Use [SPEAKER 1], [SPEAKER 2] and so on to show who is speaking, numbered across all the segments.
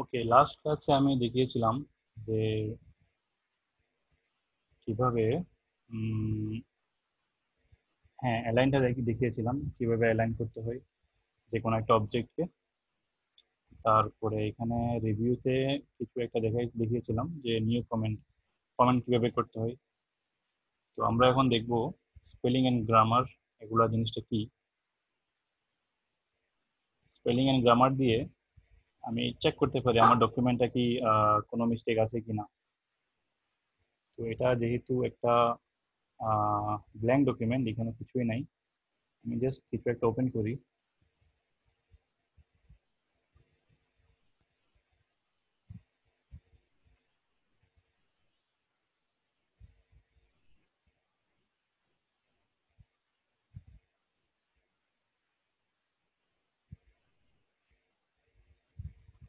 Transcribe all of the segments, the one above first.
[SPEAKER 1] ওকে, last ক্লাসে আমি দেখিয়েছিলাম যে কিভাবে হ্যাঁ অ্যালাইনটা দেখিয়েছিলাম কিভাবে অ্যালাইন করতে হয় যে কোনো একটা অবজেক্টকে। তারপরে এখানে রিভিউতে কিছু একটা দেখিয়েছিলাম যে নিউ কমেন্ট কমেন্ট কিভাবে করতে হয়। তো আমরা এখন দেখব স্পেলিং এন্ড গ্রামার, এগুলা জিনিসটা কি। স্পেলিং এন্ড গ্রামার দিয়ে আমি চেক করতে পারি আমার ডকুমেন্টটা কি কোনো মিস্টেক আছে কিনা। তো এটা যেহেতু একটা ব্ল্যাঙ্ক ডকুমেন্ট, এখানে কিছুই নাই, আমি জাস্ট কিছু একটা ওপেন করি।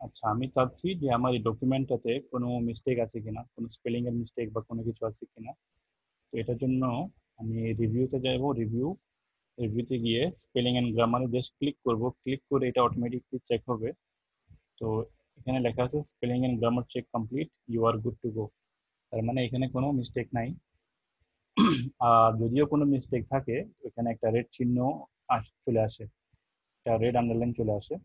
[SPEAKER 1] আচ্ছা, আমি চাচ্ছি যে আমার এই ডকুমেন্টটাতে কোনো মিস্টেক আছে কিনা, কোনো স্পেলিং এর মিস্টেক বা কোনো কিছু আছে কিনা। তো এটার জন্য আমি রিভিউতে যাব। রিভিউতে গিয়ে স্পেলিং এন্ড গ্রামারে জাস্ট ক্লিক করব। ক্লিক করে এটা অটোমেটিকলি চেক হবে। তো এখানে লেখা আছে spelling and grammar check complete, you are good to go. তার মানে এখানে কোনো মিস্টেক নাই। আর যদিও কোনো মিস্টেক থাকে এখানে একটা রেড চিহ্ন চলে আসে, একটা রেড আন্ডারলাইন চলে আসে।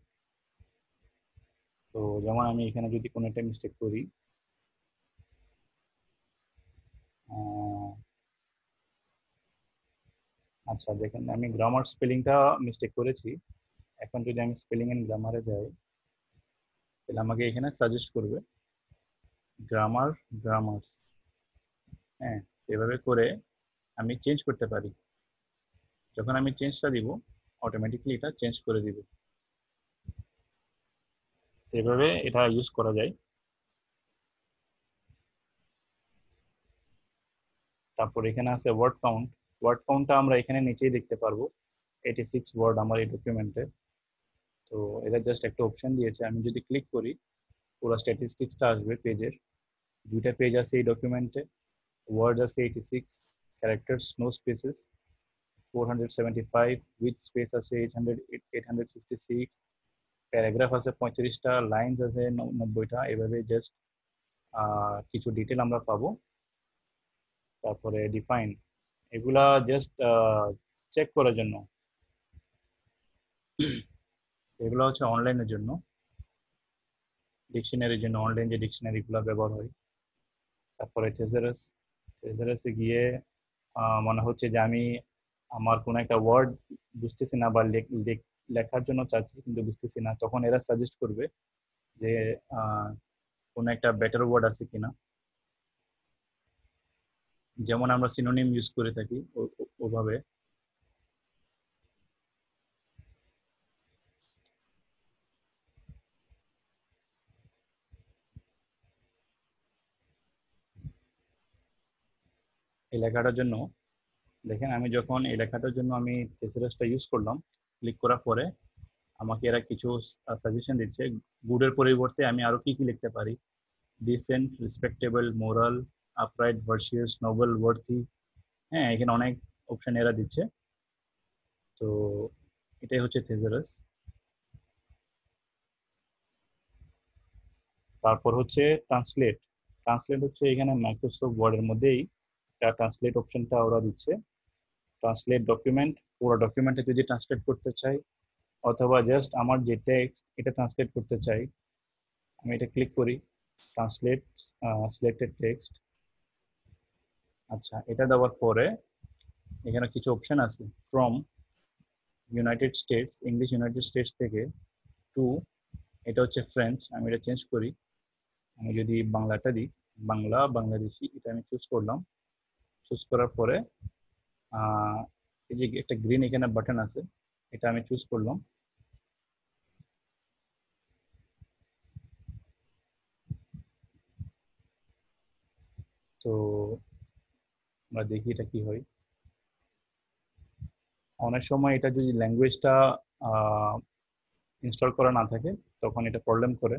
[SPEAKER 1] তো যেমন আমি এখানে যদি কোনো একটা মিস্টেক করি, আচ্ছা দেখেন আমি গ্রামার স্পেলিংটা মিস্টেক করেছি। এখন যদি আমি স্পেলিং এন্ড গ্রামারে যাই, তাহলে আমাকে এখানে সাজেস্ট করবে গ্রামার, গ্রামার্স। হ্যাঁ, এভাবে করে আমি চেঞ্জ করতে পারি। যখন আমি চেঞ্জটা দিব, অটোমেটিকলি এটা চেঞ্জ করে দিবে। এভাবে এটা ইউজ করা যায়। তারপর এখানে আছে ওয়ার্ড কাউন্ট। ওয়ার্ড কাউন্টটা আমরা এখানে নিচেই দেখতে পারবো, 86 ওয়ার্ড আমার এই ডকুমেন্টে। তো এটা জাস্ট একটা অপশন দিয়েছে, আমি যদি ক্লিক করি পুরো স্ট্যাটিস্টিক্সটা আসবে পেজের। দুইটা পেজ আছে এই ডকুমেন্টে। ওয়ার্ড আছে 86, characters no spaces 475, with space আছে 866, প্যারাগ্রাফ আছে 35টা, লাইনস আছে 90টা। এভাবে জাস্ট কিছু ডিটেল আমরা পাবো। তারপরে ডিফাইন, এগুলা জাস্ট চেক করার জন্য, এগুলো হচ্ছে অনলাইনের জন্য, ডিকশনারির জন্য, অনলাইন যে ডিকশনারিগুলো ব্যবহার হয়। তারপরে থেসারাস, থেসারাসে গিয়ে মনে হচ্ছে যে আমি আমার কোনো একটা ওয়ার্ড বুঝতেছি না বা লেখার জন্য চাচ্ছি কিন্তু বুঝতেছি না, তখন এরা সাজেস্ট করবে যে কোনো একটা বেটার ওয়ার্ড আছে কিনা। যেমন আমরা সিনোনিম ইউজ করে থাকি ওভাবে। এই লেখাটার জন্য দেখেন, আমি যখন এই লেখাটার জন্য আমি থেসারাসটা ইউজ করলাম, ক্লিক করার পরে আমাকে এরা কিছু সাজেশন দিচ্ছে। গুডের পরিবর্তে আমি আরো কি কি লিখতে পারি, decent, respectable, moral, upright, virtuous, noble, worthy. হ্যাঁ, এখানে অনেক অপশন এরা দিচ্ছে। তো এটাই হচ্ছে থেসারাস। তারপর হচ্ছে ট্রান্সলেট। ট্রান্সলেট হচ্ছে এখানে মাইক্রোসফট ওয়ার্ডের মধ্যেই ট্রান্সলেট অপশনটা ওরা দিচ্ছে। ট্রান্সলেট ডকুমেন্ট, পুরো ডকুমেন্টে যদি ট্রান্সলেট করতে চাই, অথবা জাস্ট আমার যে টেক্সট এটা ট্রান্সলেট করতে চাই, আমি এটা ক্লিক করি, ট্রান্সলেট সিলেক্টেড টেক্সট। আচ্ছা, এটা দেওয়ার পরে এখানে কিছু অপশন আছে, from United states, English United states থেকে, টু এটা হচ্ছে ফ্রেঞ্চ, আমি এটা চেঞ্জ করি। আমি যদি বাংলাটা দিই, বাংলা বাংলাদেশি, এটা আমি চুজ করলাম। চুজ করার পরে এই যে একটা গ্রিন এখানে বাটন আছে, এটা আমি চুজ করলাম। তো আমরা দেখি এটা কি হয়। অনেক সময় এটা যদি ল্যাঙ্গুয়েজটা ইনস্টল করা না থাকে তখন এটা প্রবলেম করে।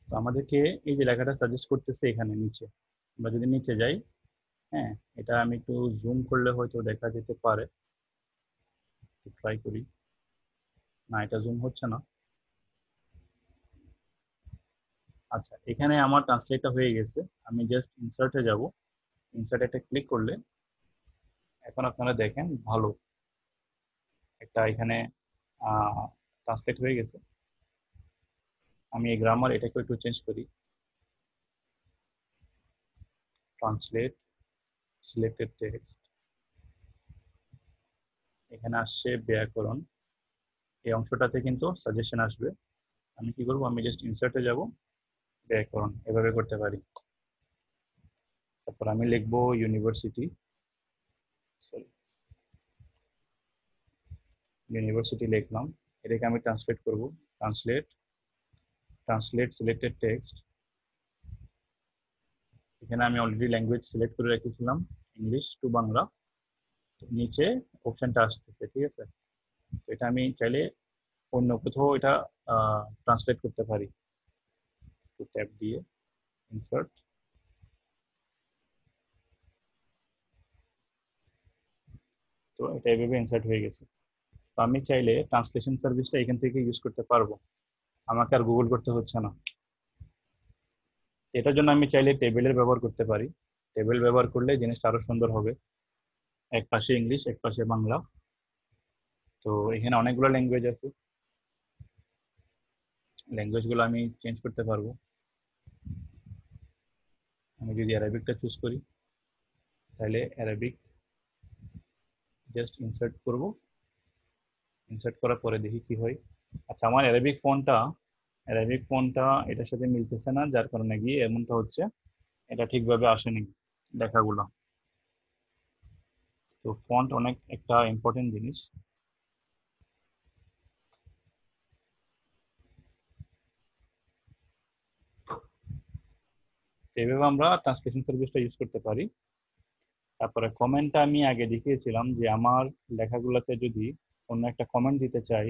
[SPEAKER 1] তো আমাদেরকে এই যে লেখাটা সাজেস্ট করতেছে এখানে নিচে, আমরা যদি নিচে যাই, হ্যাঁ, এটা আমি একটু জুম করলে হয়তো দেখা যেতে পারে। ট্রাই করি। না, এটা জুম হচ্ছে না। আচ্ছা, এখানে আমার ট্রান্সলেটটা হয়ে গেছে। আমি জাস্ট ইনসার্টে যাব। ইনসার্টে একটা ক্লিক করলে এখন আপনারা দেখেন ভালো একটা এখানে ট্রান্সলেট হয়ে গেছে। আমি এই গ্রামার এটাকে একটু চেঞ্জ করি। ট্রান্সলেট, সিলেক্টেড টেক্সট, এখানে আসছে ব্যাকরণ। এই অংশটাতে কিন্তু সাজেশন আসবে। আমি কি করব, আমি জাস্ট ইনসার্টে যাব, ব্যাকরণ এভাবে করতে পারি। তারপর আমি লিখবো ইউনিভার্সিটি, সরি, ইউনিভার্সিটি লিখলাম। এটাকে আমি ট্রান্সলেট করব। Translate, translate selected text. এখানে আমি অলরেডি ল্যাঙ্গুয়েজ সিলেক্ট করে রেখেছিলাম, ইংলিশ টু বাংলা। নিচে অপশনটা আসতেছে, ঠিক আছে। তো এটা আমি চাইলে অন্য কোথাও এটা ট্রান্সলেট করতে পারি। তো ট্যাব দিয়ে ইনসার্ট, তো এটা এভাবে ইনসার্ট হয়ে গেছে। তো আমি চাইলে ট্রান্সলেশন সার্ভিসটা এখান থেকে ইউজ করতে পারবো, আমাকে আর গুগল করতে হচ্ছে না। এটার জন্য আমি চাইলে টেবিলের ব্যবহার করতে পারি। টেবিল ব্যবহার করলে জিনিসটা আরো সুন্দর হবে। এক পাশে ইংলিশ, এক পাশে বাংলা। তো এখানে অনেকগুলো ল্যাঙ্গুয়েজ আছে, ল্যাঙ্গুয়েজগুলো আমি চেঞ্জ করতে পারবো। আমি যদি অ্যারাবিকটা চুজ করি, তাহলে অ্যারাবিক জাস্ট ইনসার্ট করব। ইনসার্ট করার পরে দেখি কি হয়। আচ্ছা, আমার অ্যারাবিক ফোনটা এটার সাথে মিলতেছে না, যার কারণে গিয়ে এমনটা হচ্ছে, এটা ঠিকভাবে আসেনি লেখাগুলো। তো ফন্ট অনেক একটা ইম্পর্টেন্ট জিনিস। তো এইভাবে আমরা ট্রান্সলেশন সার্ভিসটা ইউজ করতে পারি। তারপরে কমেন্টটা আমি আগে দেখিয়েছিলাম যে আমার লেখাগুলোতে যদি অন্য একটা কমেন্ট দিতে চাই,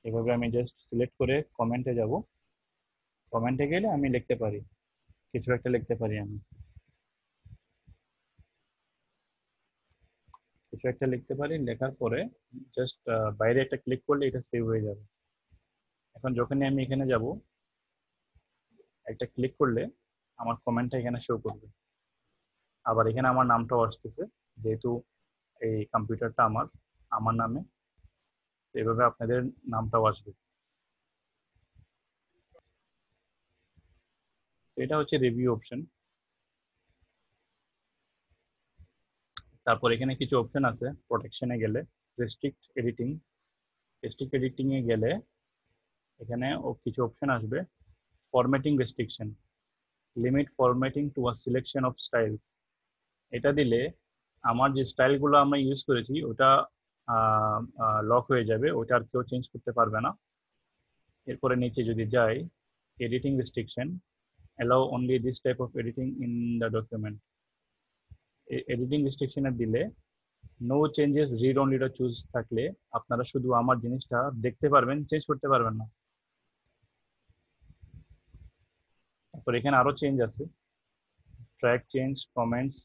[SPEAKER 1] এভাবে আমি জাস্ট সিলেক্ট করে কমেন্টে যাব। কমেন্টে গেলে আমি লিখতে পারি, কিছু একটা লিখতে পারি। আমি কিছু একটা লিখতে পারি, লেখার পরে জাস্ট বাইরে একটা ক্লিক করলে এটা সেভ হয়ে যাবে। এখন যখনই আমি এখানে যাব, একটা ক্লিক করলে আমার কমেন্টটা এখানে শো করবে। আবার এখানে আমার নামটাও আসতেছে, যেহেতু এই কম্পিউটারটা আমার আমার নামে। তো এভাবে আপনাদের নামটাও আসবে। তো এটা হচ্ছে রিভিউ অপশন। তারপর এখানে কিছু অপশন আছে। প্রোটেকশনে গেলে, রেস্ট্রিক্ট এডিটিং, রেস্ট্রিক্ট এডিটিং এ গেলে এখানে কিছু অপশন আসবে। Formatting restriction, limit formatting to a selection of styles. এটা দিলে আমার যে স্টাইলগুলো আমরা ইউজ করেছি ওটা লক হয়ে যাবে, ওটা আর কেউ চেঞ্জ করতে পারবে না। এরপরে নিচে যদি যাই, editing restriction, allow only this type of editing in the document. Editing রেস্ট্রিকশনে দিলে নো চেঞ্জেস রিড অনলিটা চুজ থাকলে আপনারা শুধু আমার জিনিসটা দেখতে পারবেন, চেঞ্জ করতে পারবেন না। তারপর এখানে আরো চেঞ্জ আছে, track change, comments,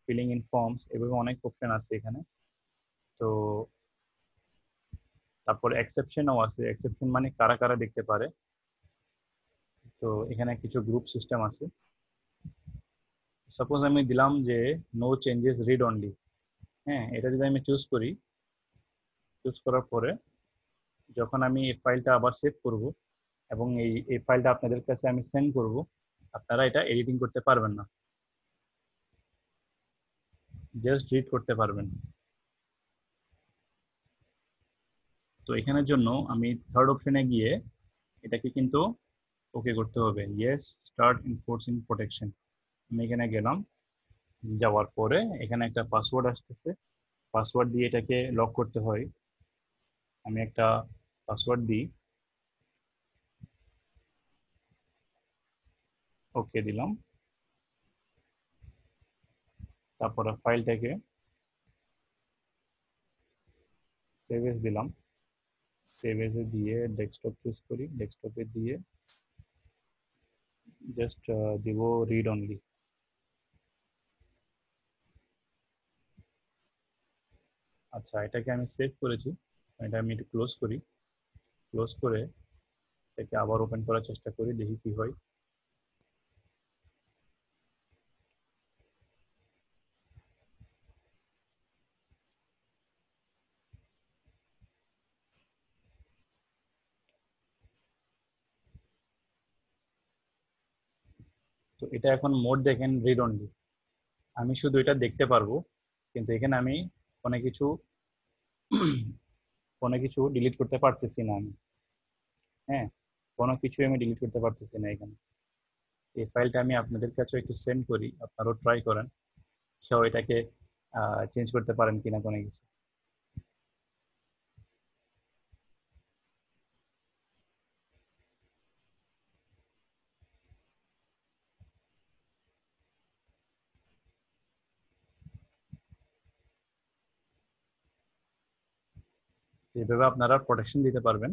[SPEAKER 1] filling in forms, এভাবে অনেক অপশন আছে এখানে। তো তারপর এক্সেপশনও আছে, এক্সেপশন মানে কারা কারা দেখতে পারে। তো এখানে কিছু গ্রুপ সিস্টেম আছে। সাপোজ আমি দিলাম যে নো চেঞ্জেস রিড অনলি। হ্যাঁ, এটা যদি আমি চুজ করি, চুজ করার পরে যখন আমি এই ফাইলটা আবার সেভ করব এবং এই ফাইলটা আপনাদের কাছে আমি সেন্ড করব, আপনারা এটা এডিটিং করতে পারবেন না, জাস্ট রিড করতে পারবেন। তো এখানের জন্য আমি থার্ড অপশনে গিয়ে এটাকে কিন্তু ওকে করতে হবে, ইয়েস স্টার্ট ইনফোর্সিং প্রোটেকশন। আমি এখানে গেলাম, যাওয়ার পরে এখানে একটা পাসওয়ার্ড আসতেছে, পাসওয়ার্ড দিয়ে এটাকে লক করতে হয়। আমি একটা পাসওয়ার্ড দিই, ওকে দিলাম। তারপরে ফাইলটাকে সেভ এজ দিলাম, সেভ এজে দিয়ে ডেস্কটপ চুজ করি, ডেস্কটপে দিয়ে জাস্ট দিব রিড অনলি। আচ্ছা, এটাকে আমি সেভ করেছি, এটা আমি একটু ক্লোজ করি, ক্লোজ করে এটাকে আবার ওপেন করার চেষ্টা করি, দেখি কি হয়। তো এটা এখন মোড দেখেন রিড অনলি, আমি শুধু এটা দেখতে পারবো, কিন্তু এখানে আমি কোনো কিছু কোনো কিছু ডিলিট করতে পারতেছি না আমি। হ্যাঁ, কোনো কিছু আমি ডিলিট করতে পারতেছি না এখানে। এই ফাইলটা আমি আপনাদের কাছে একটু সেন্ড করি, আপনারাও ট্রাই করেন, কেউ এটাকে চেঞ্জ করতে পারেন কিনা কোনো কিছু। এইভাবে আপনারা প্রোটেকশন দিতে পারবেন,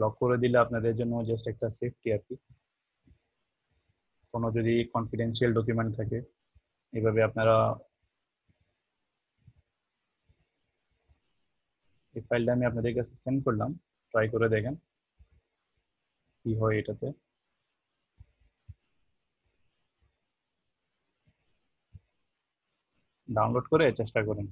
[SPEAKER 1] লক করে দিলে আপনাদের জন্য জাস্ট একটা সেফটি আর কি। কোনো যদি কনফিডেন্সিয়াল ডকুমেন্ট থাকে, এভাবে আপনারা এই ফাইলটা আমি আপনাদের কাছে সেন্ড করলাম, ট্রাই করে দেখেন কি হয় এটাতে। ডাউনলোড করে চেষ্টা করেন।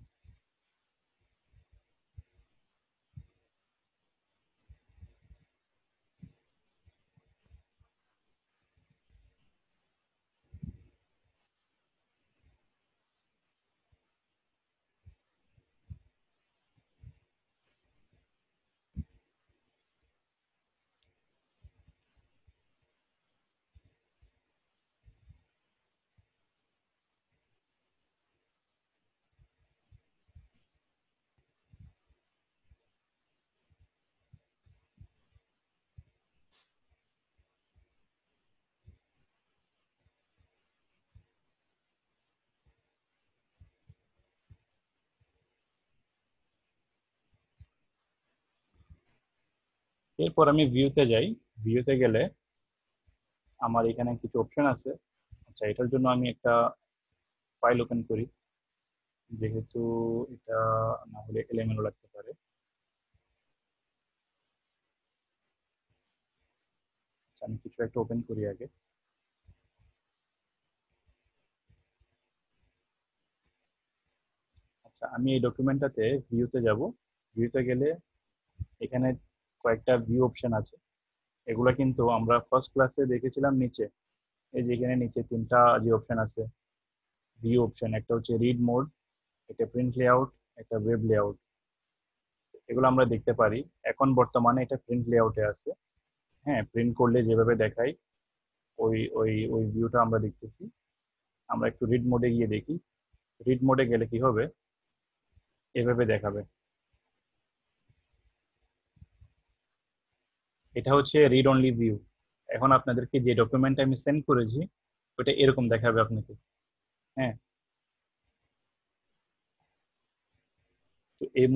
[SPEAKER 1] এরপর আমি ভিউতে যাই, ভিউতে গেলে আমার এখানে কিছু অপশন আছে। আচ্ছা, এটার জন্য আমি একটা ফাইল ওপেন করি, যেহেতু এটা না হলে এলোমেলো লাগতে পারে। আচ্ছা, আমি কিছু একটা ওপেন করি আগে। আচ্ছা, আমি এই ডকুমেন্টটাতে ভিউতে যাব, ভিউতে গেলে এখানে কয়েকটা ভিউ অপশন আছে। এগুলা কিন্তু আমরা ফার্স্ট ক্লাসে দেখেছিলাম নিচে, এই যে এখানে নিচে তিনটা যে অপশন আছে ভিউ অপশন, একটা হচ্ছে রিড মোড, একটা প্রিন্ট লেআউট, একটা ওয়েব লেআউট। এগুলো আমরা দেখতে পারি, এখন বর্তমানে এটা প্রিন্ট লেআউটে আছে। হ্যাঁ, প্রিন্ট করলে যেভাবে দেখায় ওই ওই ওই ভিউটা আমরা দেখতেছি। আমরা একটু রিড মোডে গিয়ে দেখি, রিড মোডে গেলে কি হবে, এভাবে দেখাবে। এটা হচ্ছে রিড অনলি ভিউ। এখন আপনাদেরকে যে ডকুমেন্ট আমি সেন্ড করেছি ওটা এরকম দেখাবে আপনাকে। হ্যাঁ, তো এই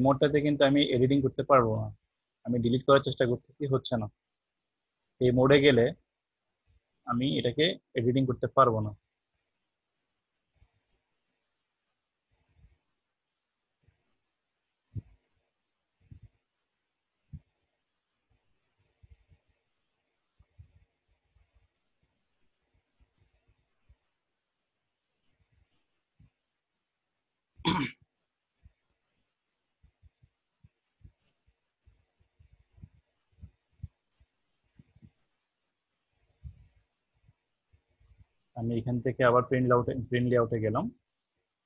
[SPEAKER 1] মোডটাতে কিন্তু আমি এডিটিং করতে পারবো না, আমি ডিলিট করার চেষ্টা করতেছি, হচ্ছে না। এই মোডে গেলে আমি এটাকে এডিটিং করতে পারবো না। আমি এখান থেকে আবার প্রিন্ট লেআউটে গেলাম।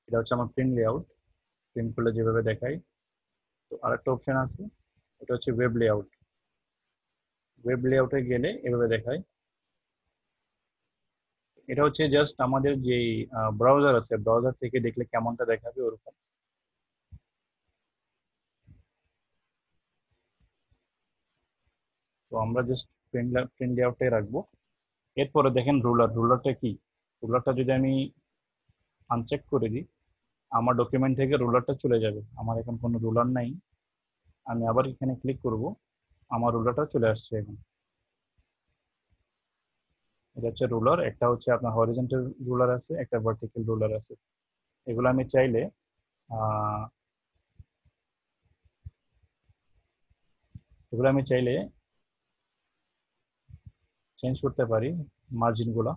[SPEAKER 1] এটা হচ্ছে আমার প্রিন্ট লেআউট। প্রিন্ট করলে যেভাবে দেখাই। তো আরেকটা অপশন আছে, এটা হচ্ছে ওয়েব লেআউট। ওয়েব লেআউটে গেলে এভাবে দেখায়। এটা হচ্ছে জাস্ট আমাদের যে ব্রাউজার আছে, ব্রাউজার থেকে দেখলে কেমনটা দেখাবে ওরকম। তো আমরা জাস্ট প্রিন্ট লেআউটে রাখবো। এরপরে দেখেন রুলারটা কি। রুলারটা যদি আমি আনচেক করে দিই, আমার ডকুমেন্ট থেকে রুলারটা চলে যাবে। আমার এখন কোনো রুলার নাই। আমি আবার এখানে ক্লিক করব, আমার রুলারটা চলে আসছে এখন। এটা হচ্ছে রুলার। একটা হচ্ছে আপনার হরিজন্টাল রুলার আছে, একটা ভার্টিক্যাল রুলার আছে। এগুলো আমি চাইলে আহ, এগুলো আমি চাইলে চেঞ্জ করতে পারি মার্জিন গুলা।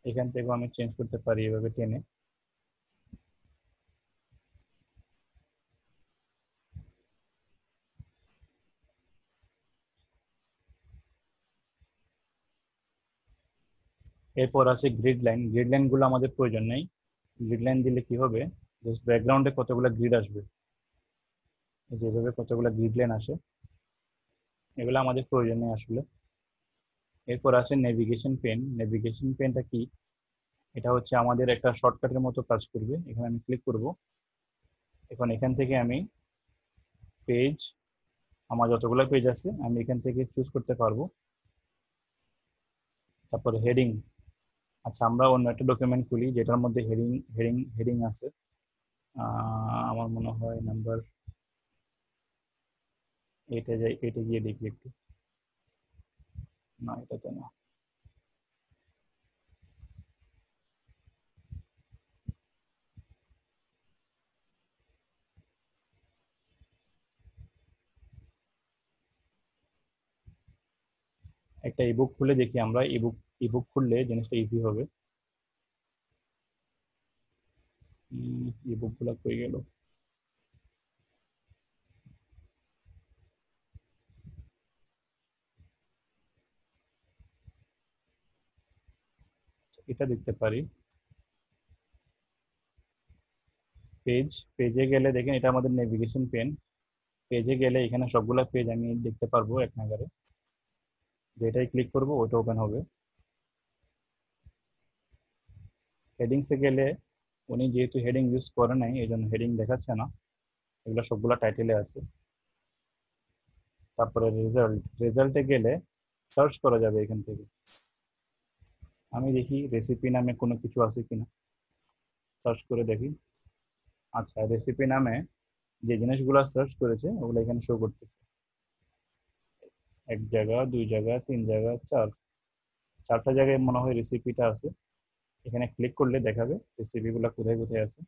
[SPEAKER 1] এখান থেকেও আমি চেঞ্জ করতে পারি এভাবে টেনে। এরপর আছে গ্রিড লাইন গুলো আমাদের প্রয়োজন নেই। গ্রিড লাইন দিলে কি হবে, জাস্ট ব্যাকগ্রাউন্ডে কতগুলো গ্রিড আসবে, যেভাবে কতগুলো গ্রিড লাইন আসে, এগুলো আমাদের প্রয়োজন নেই আসলে। এরপর আছে নেভিগেশন পেনটা কি, এটা হচ্ছে আমাদের একটা শর্টকাটের মতো কাজ করবে। এখানে আমি ক্লিক করব। এখন এখান থেকে আমি পেজ, আমার যতগুলো পেজ আছে আমি এখান থেকে চুজ করতে পারবো। তারপরে হেডিং। আচ্ছা, আমরা অন্য একটা ডকুমেন্ট খুলি যেটার মধ্যে হেডিং আছে। আমার মনে হয় নাম্বার এটা গিয়ে দেখি একটু। না, এটা তো না। একটা ইবুক খুলে দেখি আমরা। ইবুক খুললে জিনিসটা ইজি হবে। ইবুক গুলা কই গেল। এটা দেখতে পারি। পেজে গেলে দেখেন এটা আমাদের নেভিগেশন পেন। পেজে গেলে এখানে সবগুলা পেজ আমি দেখতে পারবো এক নাগারে। যেটাই ক্লিক করবো ওটা ওপেন হবে। হেডিংসে গেলে উনি যেহেতু হেডিং ইউজ করে নাই এই জন্য হেডিং দেখাচ্ছে না, এগুলো সবগুলা টাইটেলে আছে। তারপরে রেজাল্টে গেলে সার্চ করা যাবে এখান থেকে। আমি দেখি রেসিপি নামে কোনো কিছু আছে কিনা, সার্চ করে দেখি। আচ্ছা, রেসিপি নামে যে জিনিসগুলো সার্চ করেছে ওগুলো এখানে শো করতেছে। এক জায়গা, দুই জায়গা, তিন জায়গা, চারটা জায়গায় মনে হয় রেসিপিটা আছে। এখানে ক্লিক করলে দেখাবে রেসিপিগুলো কোথায় কোথায় আছে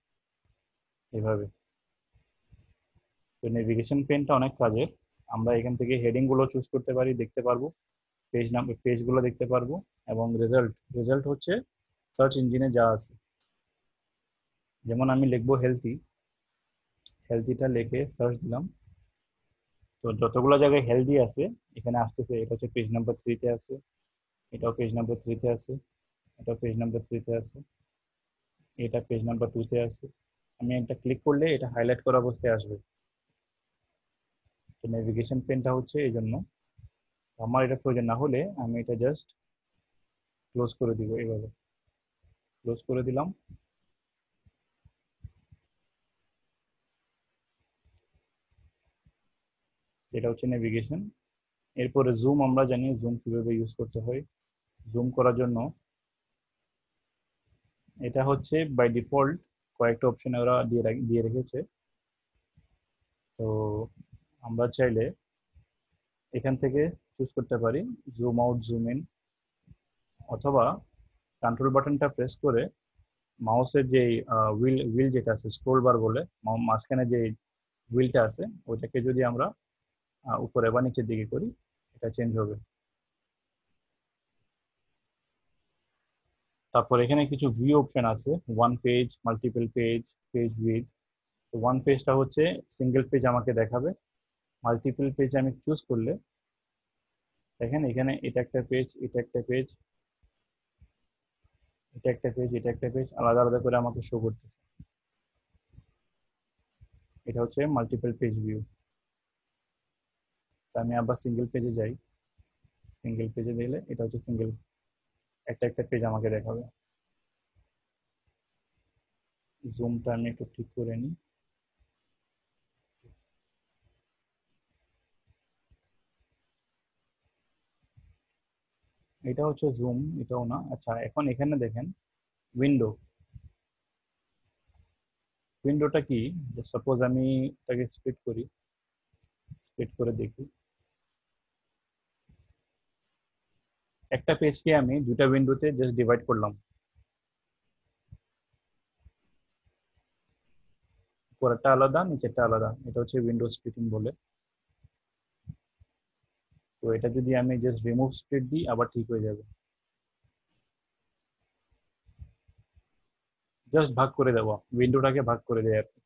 [SPEAKER 1] এভাবে। তো নেভিগেশন পেনটা অনেক কাজের। আমরা এখান থেকে হেডিং গুলো চুজ করতে পারি, দেখতে পারবো পেজগুলো দেখতে পারবো। এবং রেজাল্ট হচ্ছে সার্চ ইঞ্জিনে যা আছে। যেমন আমি লিখবো হেলথিটা লিখে সার্চ দিলাম। তো যতগুলো জায়গায় হেলদি আছে এখানে আসতেছে। এটা হচ্ছে পেজ নাম্বার 3-তে আছে, এটাও পেজ নাম্বার 3-তে আছে, এটাও পেজ নাম্বার 3-তে আছে, এটা পেজ নাম্বার 2-তে আছে। আমি এটা ক্লিক করলে এটা হাইলাইট করা অবস্থায় আসবে। তো নেভিগেশন পেনটা হচ্ছে এই জন্য। আমার এটা প্রয়োজন না হলে আমি এটা জাস্ট ক্লোজ করে দিব এইভাবে। ক্লোজ করে দিলাম। এটা হচ্ছে নেভিগেশন। এরপরে জুম, আমরা জানি জুম কিভাবে ইউজ করতে হয়। জুম করার জন্য এটা হচ্ছে বাই ডিফল্ট কয়েকটা অপশন ওরা দিয়ে রেখেছে। তো আমরা চাইলে এখান থেকে চুজ করতে পারি জুম আউট, জুম ইন, অথবা কন্ট্রোল বাটনটা প্রেস করে মাউসের যে হুইল যেটা আছে, স্ক্রোল বার বলে, মাঝখানে যে হুইলটা আছে ওইটাকে যদি আমরা উপরে বা নিচের দিকে করি এটা চেঞ্জ হবে। তারপর এখানে কিছু ভিউ অপশন আছে, one page, multiple page, page with. One পেজটা হচ্ছে সিঙ্গেল পেজ আমাকে দেখাবে। মাল্টিপল পেজ আমি চুজ করলে দেখেন এখানে এটা একটা পেজ, এটা একটা পেজ, এটা একটা পেজ, এটা একটা পেজ, আলাদা আলাদা করে আমাকে শো করতেছে। এটা হচ্ছে মাল্টিপল পেজ ভিউ। আমি আবার সিঙ্গেল পেজে যাই, সিঙ্গেল পেজে দিলে এটা হচ্ছে সিঙ্গেল, একটা একটা পেজ আমাকে দেখাবে। জুমটা আমি একটু ঠিক করে নিই। এটা হচ্ছে জুম, এটাও না। আচ্ছা এখন এখানে দেখেন উইন্ডো, উইন্ডোটা কি? সাপোজ আমি এটাকে স্প্লিট করি, স্প্লিট করে দেখি, একটা পেজকে আমি দুটা উইন্ডোতে জাস্ট ডিভাইড করলাম, উপরেরটা আলাদা নিচেরটা আলাদা, এটা হচ্ছে উইন্ডো স্প্লিটিং বলে। তো এটা যদি আমি জাস্ট রিমুভ স্প্লিট দিই আবার ঠিক হয়ে যাবে। জাস্ট ভাগ করে দেবো, উইন্ডোটাকে ভাগ করে দেয় আর কি।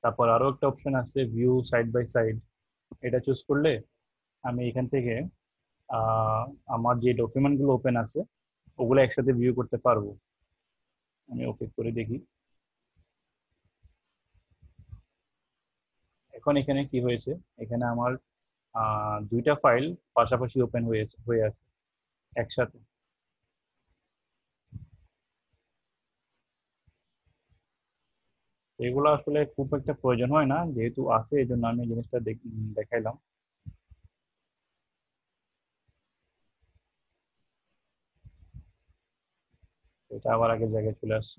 [SPEAKER 1] তারপর আরো একটা অপশন আছে ভিউ সাইড বাই সাইড, এটা চুজ করলে আমি এখান থেকে আহ, আমার যে ডকুমেন্ট গুলো ওপেন আছে ওগুলো একসাথে ভিউ করতে পারবো। আমি ওকে করে দেখি। এখন এখানে কি হয়েছে, এখানে আমার দুইটা ফাইল পাশাপাশি ওপেন হয়ে আছে একসাথে। এগুলো আসলে খুব একটা প্রয়োজন হয় না, যেহেতু আছে এই জন্য আমি জিনিসটা দেখাইলাম। এটা আবার আগের জায়গায় চলে আসছে।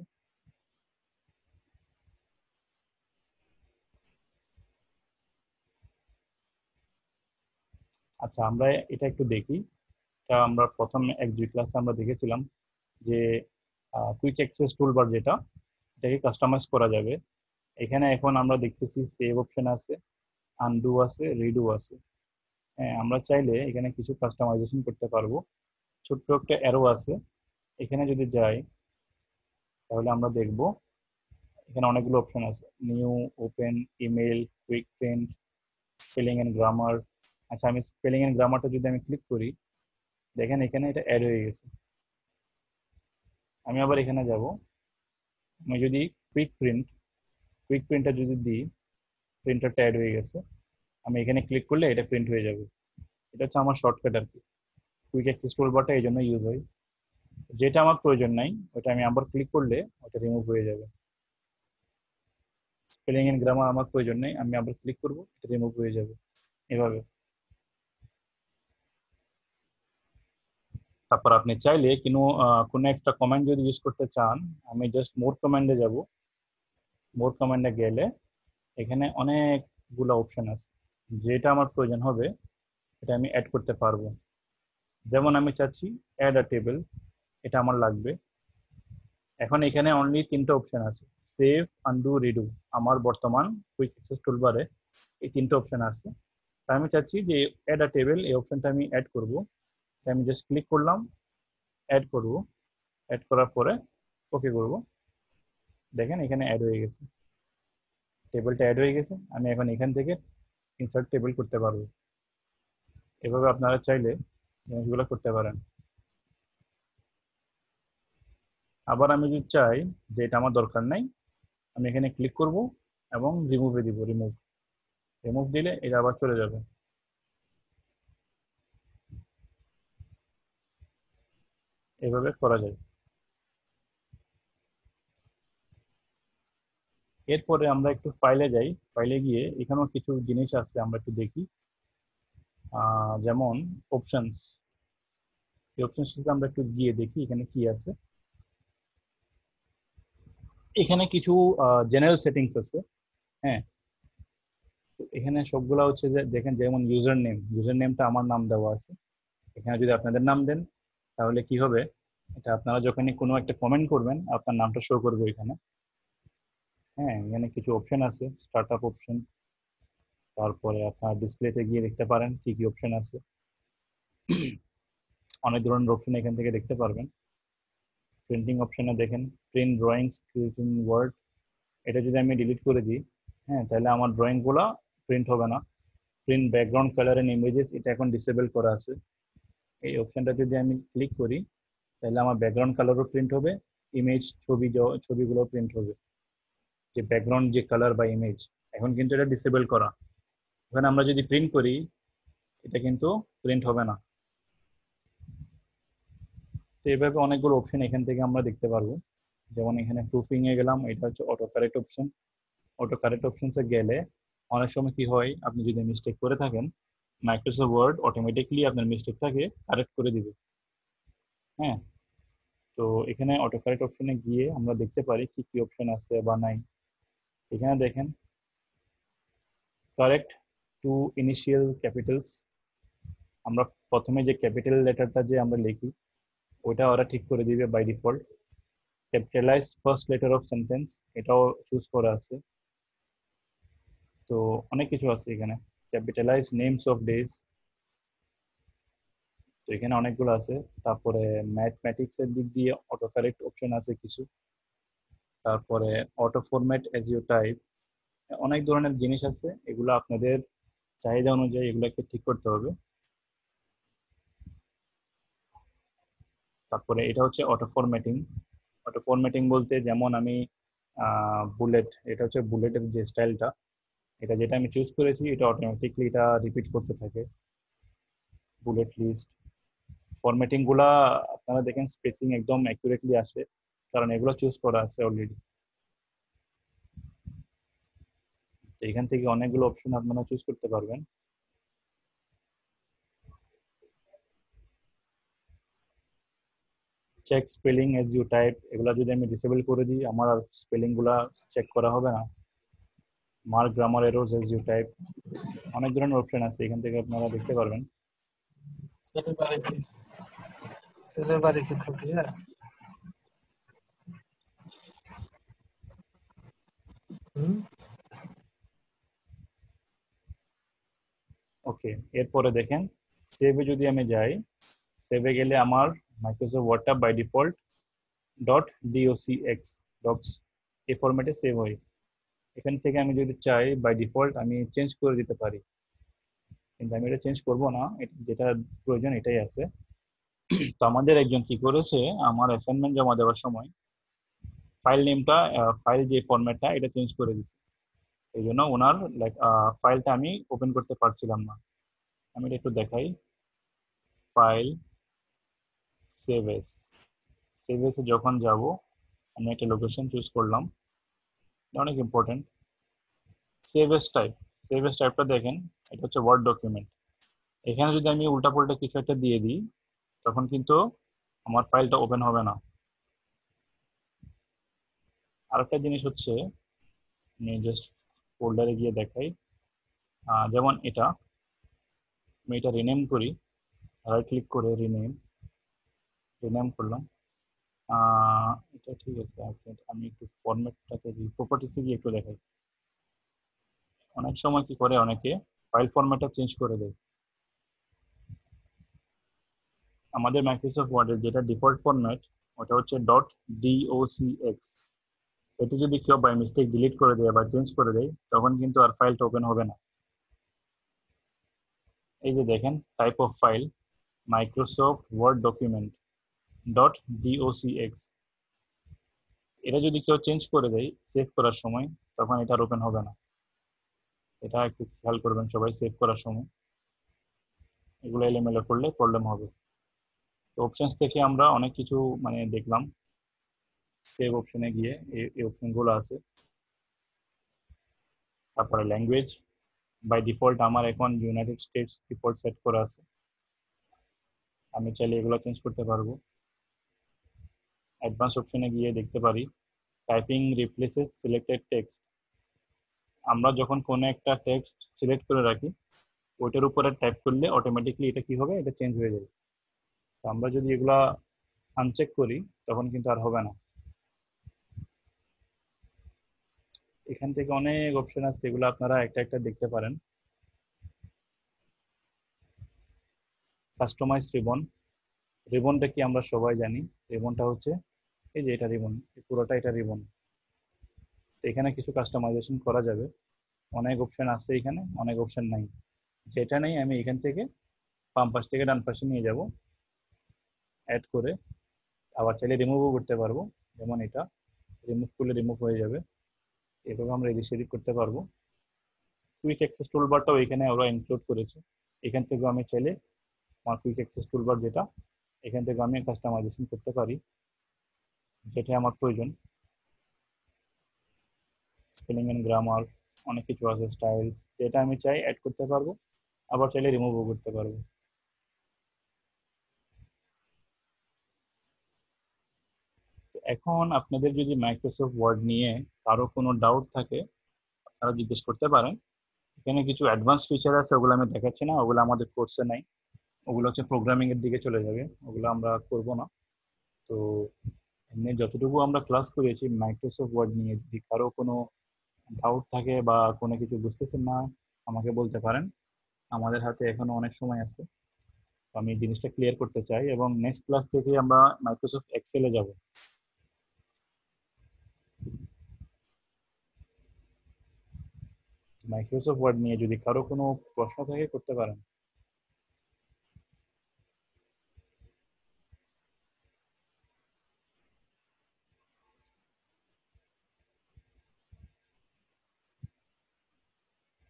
[SPEAKER 1] আচ্ছা আমরা এটা একটু দেখি। এটা আমরা প্রথম এক দুই ক্লাসে আমরা দেখেছিলাম যে কুইক অ্যাক্সেস টুলবার যেটা, এটাকে কাস্টমাইজ করা যাবে। এখানে এখন আমরা দেখতেছি সেভ অপশন আছে, আনডু আছে, রিডু আছে। হ্যাঁ আমরা চাইলে এখানে কিছু কাস্টমাইজেশন করতে পারবো। ছোট্ট একটা অ্যারো আছে, এখানে যদি যাই তাহলে আমরা দেখব এখানে অনেকগুলো অপশন আছে, new, open, email, quick print, spelling and grammar. আচ্ছা আমি স্পেলিং এন্ড গ্রামারটা যদি আমি ক্লিক করি, দেখেন এখানে এটা অ্যাড হয়ে গেছে। আমি আবার এখানে যাব, আমি যদি কুইক প্রিন্ট, কুইক প্রিন্টটা যদি দিই, প্রিন্টারটা অ্যাড হয়ে গেছে। আমি এখানে ক্লিক করলে এটা প্রিন্ট হয়ে যাবে। এটা হচ্ছে আমার শর্টকাট আর কি। কুইক অ্যাক্সেস টুলবারটা এই জন্য ইউজ হয়। যেটা আমার প্রয়োজন নাই ওটা আমি আবার ক্লিক করলে ওটা রিমুভ হয়ে যাবে। স্পেলিং এন্ড গ্রামার আমার প্রয়োজন নেই, আমি আবার ক্লিক করবো এটা রিমুভ হয়ে যাবে এভাবে। তারপর আপনি চাইলে কোনো এক্সট্রা কমান্ড যদি ইউজ করতে চান, আমি জাস্ট মোর কমান্ডে যাব। মোর কমান্ডে গেলে এখানে অনেকগুলো অপশন আছে, যেটা আমার প্রয়োজন হবে এটা আমি অ্যাড করতে পারবো। যেমন আমি চাচ্ছি অ্যাড আ টেবিল, এটা আমার লাগবে। এখন এখানে অনলি তিনটা অপশন আছে, সেভ, আনডু, রিডু। আমার বর্তমান কুইক অ্যাক্সেস টুলবারে এই তিনটা অপশন আছে। তাই আমি চাচ্ছি যে অ্যাড আ টেবিল এই অপশনটা আমি অ্যাড করব। তাই আমি জাস্ট ক্লিক করলাম, অ্যাড করব। অ্যাড করার পরে ওকে করব। দেখেন এখানে অ্যাড হয়ে গেছে, টেবিলটা অ্যাড হয়ে গেছে। আমি এখন এখান থেকে ইনসার্ট টেবিল করতে পারবো। এভাবে আপনারা চাইলে জিনিসগুলো করতে পারেন। আবার আমি যদি চাই যে এটা আমার দরকার নাই, আমি এখানে ক্লিক করব এবং রিমুভে দিব, রিমুভ। রিমুভ দিলে এটা আবার চলে যাবে। এভাবে করা যায়। এরপরে আমরা একটু ফাইলে যাই, ফাইলে গিয়ে এখানেও কিছু জিনিস আছে আমরা একটু দেখি। যেমন অপশনস, এই অপশনসটিতে আমরা একটু গিয়ে দেখি এখানে কি আছে। এখানে কিছু জেনারেল সেটিংস আছে। হ্যাঁ, তো এখানে সবগুলা হচ্ছে যে দেখেন, যেমন ইউজার নেম, ইউজার নেমটা আমার নাম দেওয়া আছে। এখানে যদি আপনাদের নাম দেন তাহলে কি হবে, এটা আপনারা যখনই কোনো একটা কমেন্ট করবেন আপনার নামটা শো করবে এখানে। হ্যাঁ এখানে কিছু অপশন আছে, স্টার্ট আপ অপশন। তারপরে আপনার ডিসপ্লেতে গিয়ে দেখতে পারেন কি কি অপশন আছে। অনেক ধরনের অপশন এখান থেকে দেখতে পারবেন। প্রিন্টিং অপশনে দেখেন প্রিন্ট ড্রয়িংস, ক্রিয়েটিং ওয়ার্ড। এটা যদি আমি ডিলিট করে দিই, হ্যাঁ তাহলে আমার ড্রয়িং গুলা প্রিন্ট হবে না। Print background colour and images, এটা এখন ডিসেবল করা আছে। এই অপশনটা যদি আমি ক্লিক করি তাহলে আমার ব্যাকগ্রাউন্ড কালারও প্রিন্ট হবে, ইমেজ ছবিগুলো প্রিন্ট হবে, যে ব্যাকগ্রাউন্ড যে কালার বা ইমেজ। এখন কিন্তু এটা ডিসেবল করা। এখন আমরা যদি প্রিন্ট করি এটা কিন্তু প্রিন্ট হবে না। তো এইভাবে অনেকগুলো অপশন এখান থেকে আমরা দেখতে পারবো। যেমন এখানে প্রুফিং এ গেলাম, এটা হচ্ছে autocorrect option. Autocorrect অপশনসে গেলে অনেক সময় কি হয়, আপনি যদি মিস্টেক করে থাকেন মাইক্রোসফট ওয়ার্ড অটোমেটিকলি আপনার মিস্টেকটাকে কারেক্ট করে দিবে। হ্যাঁ, তো এখানে অটো কারেক্ট অপশনে গিয়ে আমরা দেখতে পারি কি কি অপশন আছে বা নাই। এখানে দেখেন কারেক্ট টু ইনিশিয়াল ক্যাপিটালস, আমরা প্রথমে যে ক্যাপিটাল লেটারটা যে আমরা লিখি ওইটা ওরা ঠিক করে দিবে by default. Capitalise first letter of sentence, এটাও চুজ করা আছে। তো অনেক কিছু আছে এখানে। ক্যাপিটালাইজ নেমস অফ ডেজ, তো এখানে অনেকগুলো আছে। তারপরে ম্যাথমেটিক্স এর দিক দিয়ে অটো কারেক্ট অপশন আছে কিছু। তারপরে auto format as you type, অনেক ধরনের জিনিস আছে, এগুলো আপনাদের চাহিদা অনুযায়ী এগুলোকে ঠিক করতে হবে। তারপরে এটা হচ্ছে অটো ফরম্যাটিং। অটো ফরম্যাটিং বলতে যেমন আমি বুলেট, এটা হচ্ছে বুলেটের যে স্টাইলটা, এটা যেটা আমি চুজ করেছি এটা অটোমেটিকলি এটা রিপিট করতে থাকে বুলেট লিস্ট। ফরম্যাটিং গুলা আপনারা দেখেন স্পেসিং একদম অ্যাকুরেটলি আসে, কারণ এগুলো চুজ করা আছে অলরেডি। তো এখান থেকে অনেকগুলো অপশন আপনারা চুজ করতে পারবেন। Check spelling as you type, এগুলা যদি আমি ডিসেবল করে দিই আমার আর স্পেলিং গুলা চেক করা হবে না। Mark grammar errors as you type, অনেক ধরনের অপশন আছে, এখান থেকে আপনারা দেখতে পারবেন।
[SPEAKER 2] ছেলের বাড়ি কি খুঁটিয়া?
[SPEAKER 1] ওকে, এরপরে দেখেন সেভে যদি আমি যাই, সেভে গেলে আমার মাইক্রোসফট ওয়ার্ডটা by default dot docx docx এই ফরম্যাটে সেভ হয়। এখান থেকে আমি যদি চাই বাই ডিফল্ট আমি চেঞ্জ করে দিতে পারি, কিন্তু আমি এটা চেঞ্জ করব না, যেটা প্রয়োজন এটাই আছে। তো আমাদের একজন কি করেছে, আমার অ্যাসাইনমেন্ট জমা দেওয়ার সময় ফাইল নেমটা, ফাইল যে ফরম্যাটটা এটা চেঞ্জ করে দিচ্ছে। এই জন্য ওনার ফাইলটা আমি ওপেন করতে পারছিলাম না। আমি এটা একটু দেখাই। ফাইল, সেভ এস, সেভ এসে যখন যাব আমি একটা লোকেশন চুজ করলাম, এটা অনেক important. Save as type, save as টাইপটা দেখেন এটা হচ্ছে ওয়ার্ড ডকুমেন্ট। এখানে যদি আমি উল্টাপাল্টা কিছু একটা দিয়ে দিই তখন কিন্তু আমার ফাইলটা ওপেন হবে না। আরেকটা জিনিস হচ্ছে, আমি জাস্ট ফোল্ডারে গিয়ে দেখাই, যেমন এটা আমি এটা রিনেম করি, রাইট ক্লিক করে রিনেম, রিনেম করলাম। এটা ঠিক আছে, আমি একটু ফরম্যাটটাকে প্রপার্টিসে গিয়ে একটু দেখাই। অনেক সময় কি করে অনেকে ফাইল ফরম্যাটটা চেঞ্জ করে দেয়। আমাদের মাইক্রোসফট ওয়ার্ডের যেটা ডিফল্ট ফরম্যাট ওটা হচ্ছে ডট docx। এটা যদি কেউ বাই মিস্টেক ডিলিট করে দেয় বা চেঞ্জ করে দেয় তখন কিন্তু আর ফাইলটা ওপেন হবে না। এই যে দেখেন type of file Microsoft Word document dot docx, এটা যদি কেউ চেঞ্জ করে দেয় সেভ করার সময় তখন এটা ওপেন হবে না। এটা একটু খেয়াল করবেন সবাই সেভ করার সময়, এগুলো এলোমেলো করলে প্রবলেম হবে। তো অপশনস থেকে আমরা অনেক কিছু মানে দেখলাম। সেভ অপশনে গিয়ে এই অপশনগুলো আছে। তারপরে ল্যাঙ্গুয়েজ, বাই ডিফল্ট আমার এখন ইউনাইটেড স্টেটস ডিফল্ট সেট করা আছে, আমি চাইলে এগুলো চেঞ্জ করতে পারবো। অ্যাডভান্স অপশনে গিয়ে দেখতে পারি টাইপিং রিপ্লেসেস সিলেক্টেড টেক্সট, আমরা যখন কোনো একটা টেক্সট সিলেক্ট করে রাখি ওইটার উপরে টাইপ করলে অটোমেটিকলি এটা কি হবে, এটা চেঞ্জ হয়ে যাবে। তো আমরা যদি এগুলা আনচেক করি তখন কিন্তু আর হবে না। এখান থেকে অনেক অপশন আছে, এগুলো আপনারা একটা একটা দেখতে পারেন। কাস্টমাইজ রিবন, রিবনটা কি আমরা সবাই জানি, রিবনটা হচ্ছে এই যে এটা রিবন, পুরোটা এটা রিবন। তো এখানে কিছু কাস্টমাইজেশন করা যাবে, অনেক অপশন আছে এখানে, অনেক অপশন নাই। যেটা নেই আমি এখান থেকে বাম পাশ থেকে ডান পাশে নিয়ে যাব, অ্যাড করে আবার চাইলে রিমুভও করতে পারবো। যেমন এটা রিমুভ করলে রিমুভ হয়ে যাবে, এভাবে আমরা এদিক সেদিক করতে পারবো। কুইক অ্যাক্সেস টুলবারটাও এখানে ওরা ইনক্লুড করেছে। এখান থেকে আমি চাইলে আমার কুইক অ্যাক্সেস টুলবার যেটা, এখান থেকে আমি কাস্টমাইজেশন করতে পারি যেটা আমার প্রয়োজন। স্পেলিং এন্ড গ্রামার অনেক কিছু আছে, স্টাইলস, যেটা আমি চাই অ্যাড করতে পারবো, আবার চাইলে রিমুভও করতে পারবো। তো এখন আপনাদের যদি মাইক্রোসফট ওয়ার্ড নিয়ে কারো কোনো ডাউট থাকে তারা জিজ্ঞেস করতে পারেন। এখানে কিছু অ্যাডভান্স ফিচার আছে, ওগুলো আমি দেখাচ্ছি না, ওগুলো আমাদের কোর্সে নাই, ওগুলো হচ্ছে প্রোগ্রামিং এর দিকে চলে যাবে, ওগুলো আমরা করব না। তো এমনি যতটুকু আমরা ক্লাস করেছি মাইক্রোসফট ওয়ার্ড নিয়ে, যদি কারো কোনো ডাউট থাকে বা কোনো কিছু বুঝতেছেন না আমাকে বলতে পারেন, আমাদের হাতে এখনো অনেক সময় আছে। তো আমি এই জিনিসটা ক্লিয়ার করতে চাই, এবং নেক্সট ক্লাস থেকে আমরা মাইক্রোসফট এক্সেলে যাব। মাইক্রোসফট ওয়ার্ড নিয়ে যদি কারো কোনো প্রশ্ন থাকে করতে পারেন।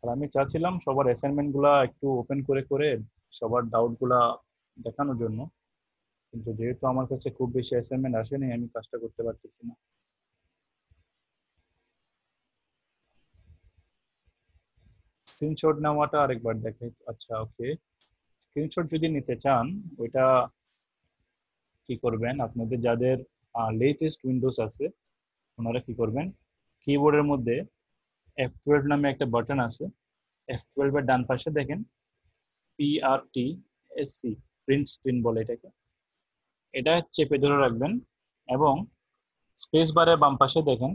[SPEAKER 1] আর আমি চাচ্ছিলাম সবার অ্যাসাইনমেন্ট গুলা একটু ওপেন করে করে সবার ডাউট গুলা দেখানোর জন্য, কিন্তু যেহেতু আমার কাছে খুব বেশি অ্যাসাইনমেন্ট আসেনি আমি কাজটা করতে পারতেছি না। স্ক্রিনশট নেওয়াটা আরেকবার দেখাই, আচ্ছা ওকে। স্ক্রিনশট যদি নিতে চান ওইটা কি করবেন, আপনাদের যাদের লেটেস্ট উইন্ডোজ আছে ওনারা কি করবেন, কিবোর্ডের মধ্যে F12 নামে একটা বাটন আছে, F12 এর ডান পাশে দেখেন PRTSC, প্রিন্ট স্ক্রিন বলে এটাকে, এটা চেপে ধরে রাখবেন। এবং স্পেস বারের বাম পাশে দেখেন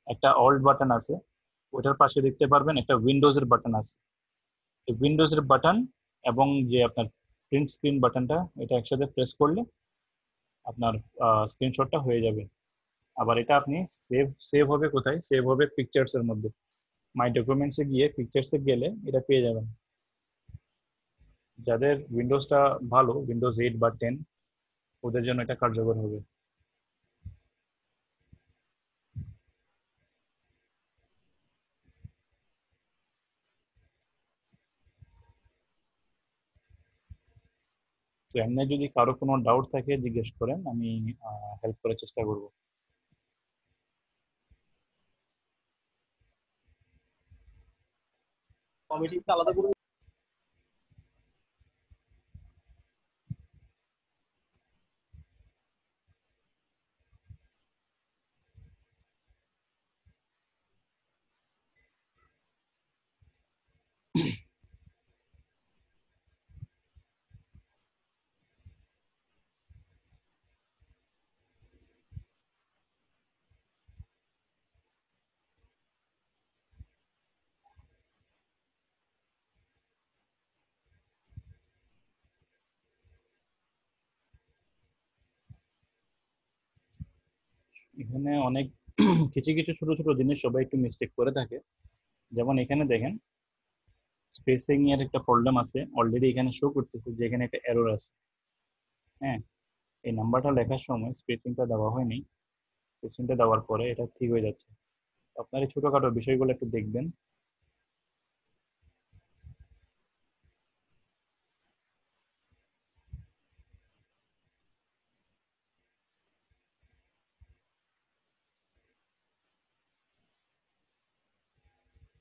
[SPEAKER 1] একটা অল্ট বাটন আছে, ওটার পাশে দেখতে পারবেন একটা উইন্ডোজের বাটন আছে। এই উইন্ডোজের বাটন এবং যে আপনার প্রিন্ট স্ক্রিন বাটনটা, এটা একসাথে প্রেস করলে আপনার স্ক্রিনশটটা হয়ে যাবে। আবার এটা আপনি সেভ সেভ হবে কোথায়, সেভ হবে পিকচার্স এর মধ্যে। মাই ডকুমেন্টসে গিয়ে পিকচার্সে গেলে এটা পেয়ে যাবেন। যাদের উইন্ডোজটা ভালো, উইন্ডোজ 8 বা 10, ওদের জন্য এটা কার্যকর হবে। তো এমনি যদি কারো কোনো ডাউট থাকে জিজ্ঞেস করেন, আমি হেল্প করার চেষ্টা করব।
[SPEAKER 2] কমিটিতে আলাদা করে
[SPEAKER 1] এখানে অনেক কিছু কিছু ছোট ছোট জিনিস সবাই একটু মিস্টেক করে থাকে। যেমন এখানে দেখেন স্পেসিং এর একটা প্রবলেম আছে, অলরেডি এখানে শো করতেছে যে এখানে একটা এরর আছে। হ্যাঁ, এই নাম্বারটা লেখার সময় স্পেসিংটা দেওয়া হয়নি, স্পেসিংটা দেওয়ার পরে এটা ঠিক হয়ে যাচ্ছে। আপনার এই ছোটখাটো বিষয়গুলো একটু দেখবেন।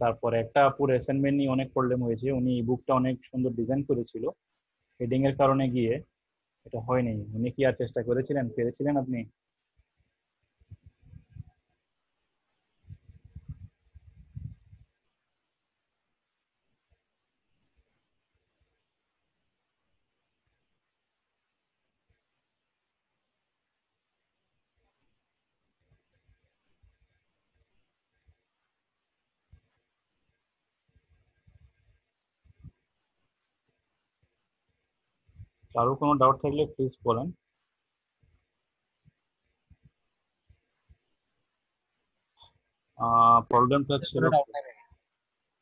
[SPEAKER 1] তারপরে একটা পুরো অ্যাসাইনমেন্ট নিয়ে অনেক প্রবলেম হয়েছে, উনি বুকটা অনেক সুন্দর ডিজাইন করেছিল, হেডিং এর কারণে গিয়ে এটা হয়নি। উনি কি আর চেষ্টা করেছিলেন, পেরেছিলেন আপনি? কারো কোনো ডাউট থাকলে প্লিজ বলেন। প্রবলেমটা ছিল
[SPEAKER 2] ডাউট নেই।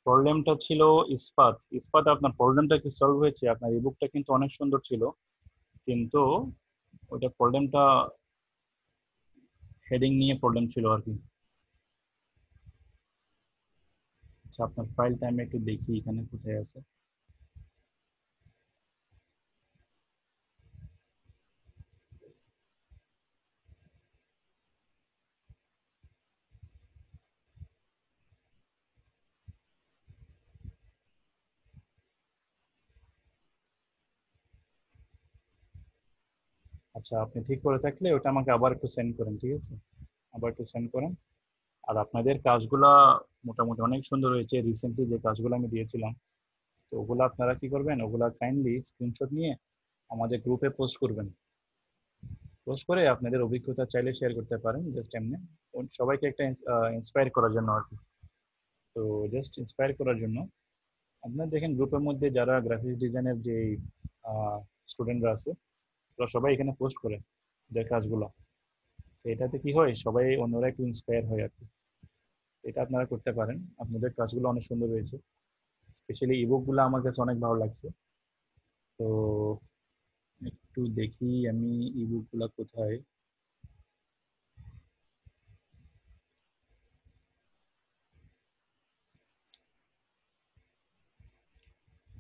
[SPEAKER 1] প্রবলেমটা ছিল ইস্পাত। ইস্পাত আপনার প্রবলেমটা কি সলভ হয়েছে? আপনার ইবুকটা কিন্তু অনেক সুন্দর ছিল, কিন্তু ওইটা প্রবলেমটা হেডিং নিয়ে প্রবলেম ছিল আর কি। আচ্ছা, আপনার ফাইলটা আমি একটু দেখি এখানে কোথায় আছে। আচ্ছা, আপনি ঠিক করে থাকলে ওটা আমাকে আবার একটু সেন্ড করেন, ঠিক আছে? আবার একটু সেন্ড করেন। আর আপনাদের কাজগুলা মোটামুটি অনেক সুন্দর হয়েছে, রিসেন্টলি যে কাজগুলো আমি দিয়েছিলাম। তো ওগুলো আপনারা কি করবেন, ওগুলা কাইন্ডলি স্ক্রিনশট নিয়ে আমাদের গ্রুপে পোস্ট করবেন। পোস্ট করে আপনাদের অভিজ্ঞতা চাইলে শেয়ার করতে পারেন, জাস্ট এমনি সবাইকে একটা ইন্সপায়ার করার জন্য আর কি। তো জাস্ট ইন্সপায়ার করার জন্য আপনারা দেখেন গ্রুপের মধ্যে যারা গ্রাফিক্স ডিজাইনের যে স্টুডেন্টরা আছে, ওরা সবাই এখানে পোস্ট করে ওদের কাজগুলো। তো এটাতে কি হয়, সবাই অন্যরা একটু ইন্সপায়ার হয় আর কি। এটা আপনারা করতে পারেন, আপনাদের কাজগুলো অনেক সুন্দর হয়েছে। স্পেশালি ইবুক গুলো আমার কাছে অনেক ভালো লাগছে। তো একটু দেখি আমি ইবুক গুলা কোথায়।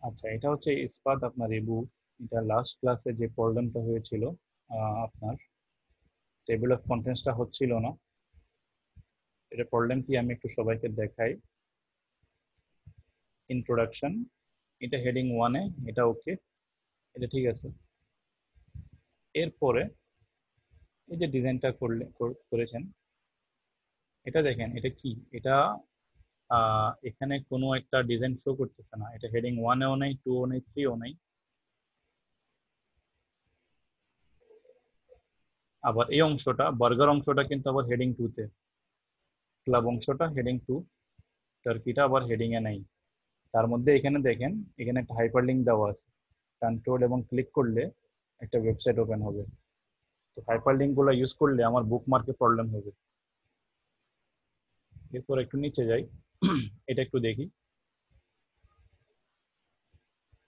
[SPEAKER 1] আচ্ছা, এটা হচ্ছে ইস্পাত আপনার ইবুক। এটা লাস্ট ক্লাসে যে প্রবলেমটা হয়েছিল, আপনার টেবিল অফ কন্টেন্টসটা হচ্ছিল না। এটা প্রবলেম কি আমি একটু সবাইকে দেখাই। ইন্ট্রোডাকশন, এটা হেডিং 1-এ, এটা ওকে, এটা ঠিক আছে। এরপরে এই যে ডিজাইনটা করেছেন, এটা দেখেন, এটা কি, এটা এখানে কোনো একটা ডিজাইন শো করতেছে না। এটা হেডিং 1-এও নেই, 2-ও নেই, 3-ও নেই। আবার এই অংশটা, বার্গার অংশটা কিন্তু আবার হেডিং 2-তে। ক্লাব অংশটা হেডিং 2, টার্কিটা আবার হেডিং এ নাই। তার মধ্যে এখানে দেখেন, এখানে একটা হাইপারলিংক দেওয়া আছে। কন্ট্রোল এবং ক্লিক করলে একটা ওয়েবসাইট ওপেন হবে। তো হাইপারলিংক গুলো ইউজ করলে আমার বুকমার্কে প্রবলেম হবে। এরপর একটু নিচে যাই, এটা একটু দেখি।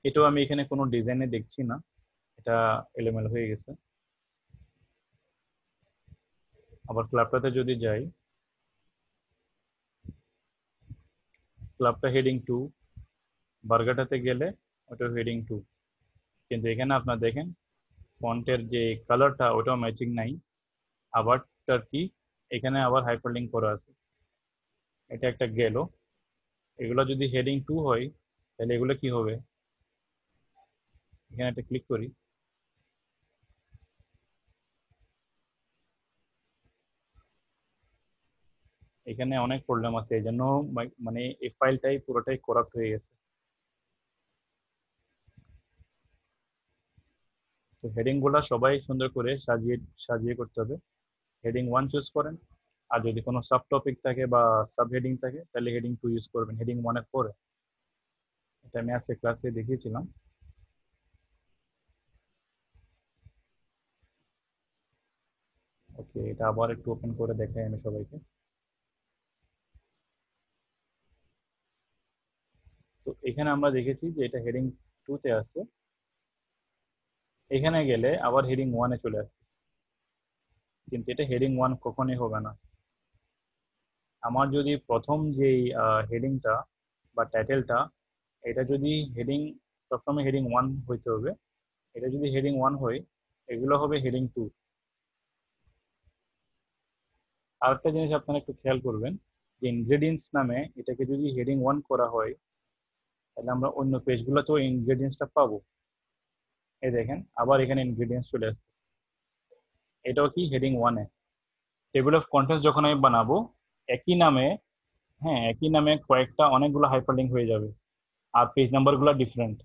[SPEAKER 1] এটাও আমি এখানে কোনো ডিজাইনে দেখছি না, এটা এলোমেলো হয়ে গেছে। আবার ক্লাবটাতে যদি যাই, ক্লাবটা হেডিং 2, বার্গারটাতে গেলে ওটা হেডিং 2। কিন্তু এখানে আপনার দেখেন ফন্টের যে কালারটা ওটাও ম্যাচিং নাই। আবার টার্কি, এখানে আবার হাইপারলিংক করা আছে। এটা একটা গেল। এগুলো যদি হেডিং 2 হয়, তাহলে এগুলো কি হবে? এখানে একটা ক্লিক করি, এখানে অনেক প্রবলেম আছে। এই জন্য মানে এই ফাইলটাই পুরোটাই করাপ্ট হয়ে গেছে। তো হেডিং গুলা সবাই সুন্দর করে সাজিয়ে সাজিয়ে করতে হবে। হেডিং 1 চুজ করেন, আর যদি কোনো সাব টপিক থাকে বা সাব হেডিং থাকে, তাহলে হেডিং 2 ইউজ করবেন হেডিং 1-এর পরে। এটা আমি আজকে ক্লাসে দেখিয়েছিলাম। ওকে, এটা আবার একটু ওপেন করে দেখাই আমি সবাইকে। তো এখানে আমরা দেখেছি যে এটা হেডিং 2-তে আছে। এখানে গেলে আবার হেডিং 1-এ চলে আসছে, কিন্তু এটা হেডিং 1 কখনোই হবে না। আমার যদি প্রথম যে হেডিংটা বা টাইটেলটা, এটা যদি হেডিং, সবসময় হেডিং 1 হইতে হবে। এটা যদি হেডিং 1 হয়, এগুলো হবে হেডিং 2। আরেকটা জিনিস আপনারা একটু খেয়াল করবেন, যে ইনগ্রেডিয়েন্টস নামে এটাকে যদি হেডিং 1 করা হয়, তাহলে আমরা অন্য পেজগুলোতেও ইনগ্রেডিয়েন্টসটা পাবো। এই দেখেন, আবার এখানে ইনগ্রেডিয়েন্টস চলে আসতেছে। এটাও কি হেডিং 1-এ। টেবিল অফ কন্টেন্টস যখন আমি বানাবো একই নামে, হ্যাঁ একই নামে কয়েকটা অনেকগুলো হাইপারলিংক হয়ে যাবে, আর পেজ নাম্বারগুলো ডিফারেন্ট।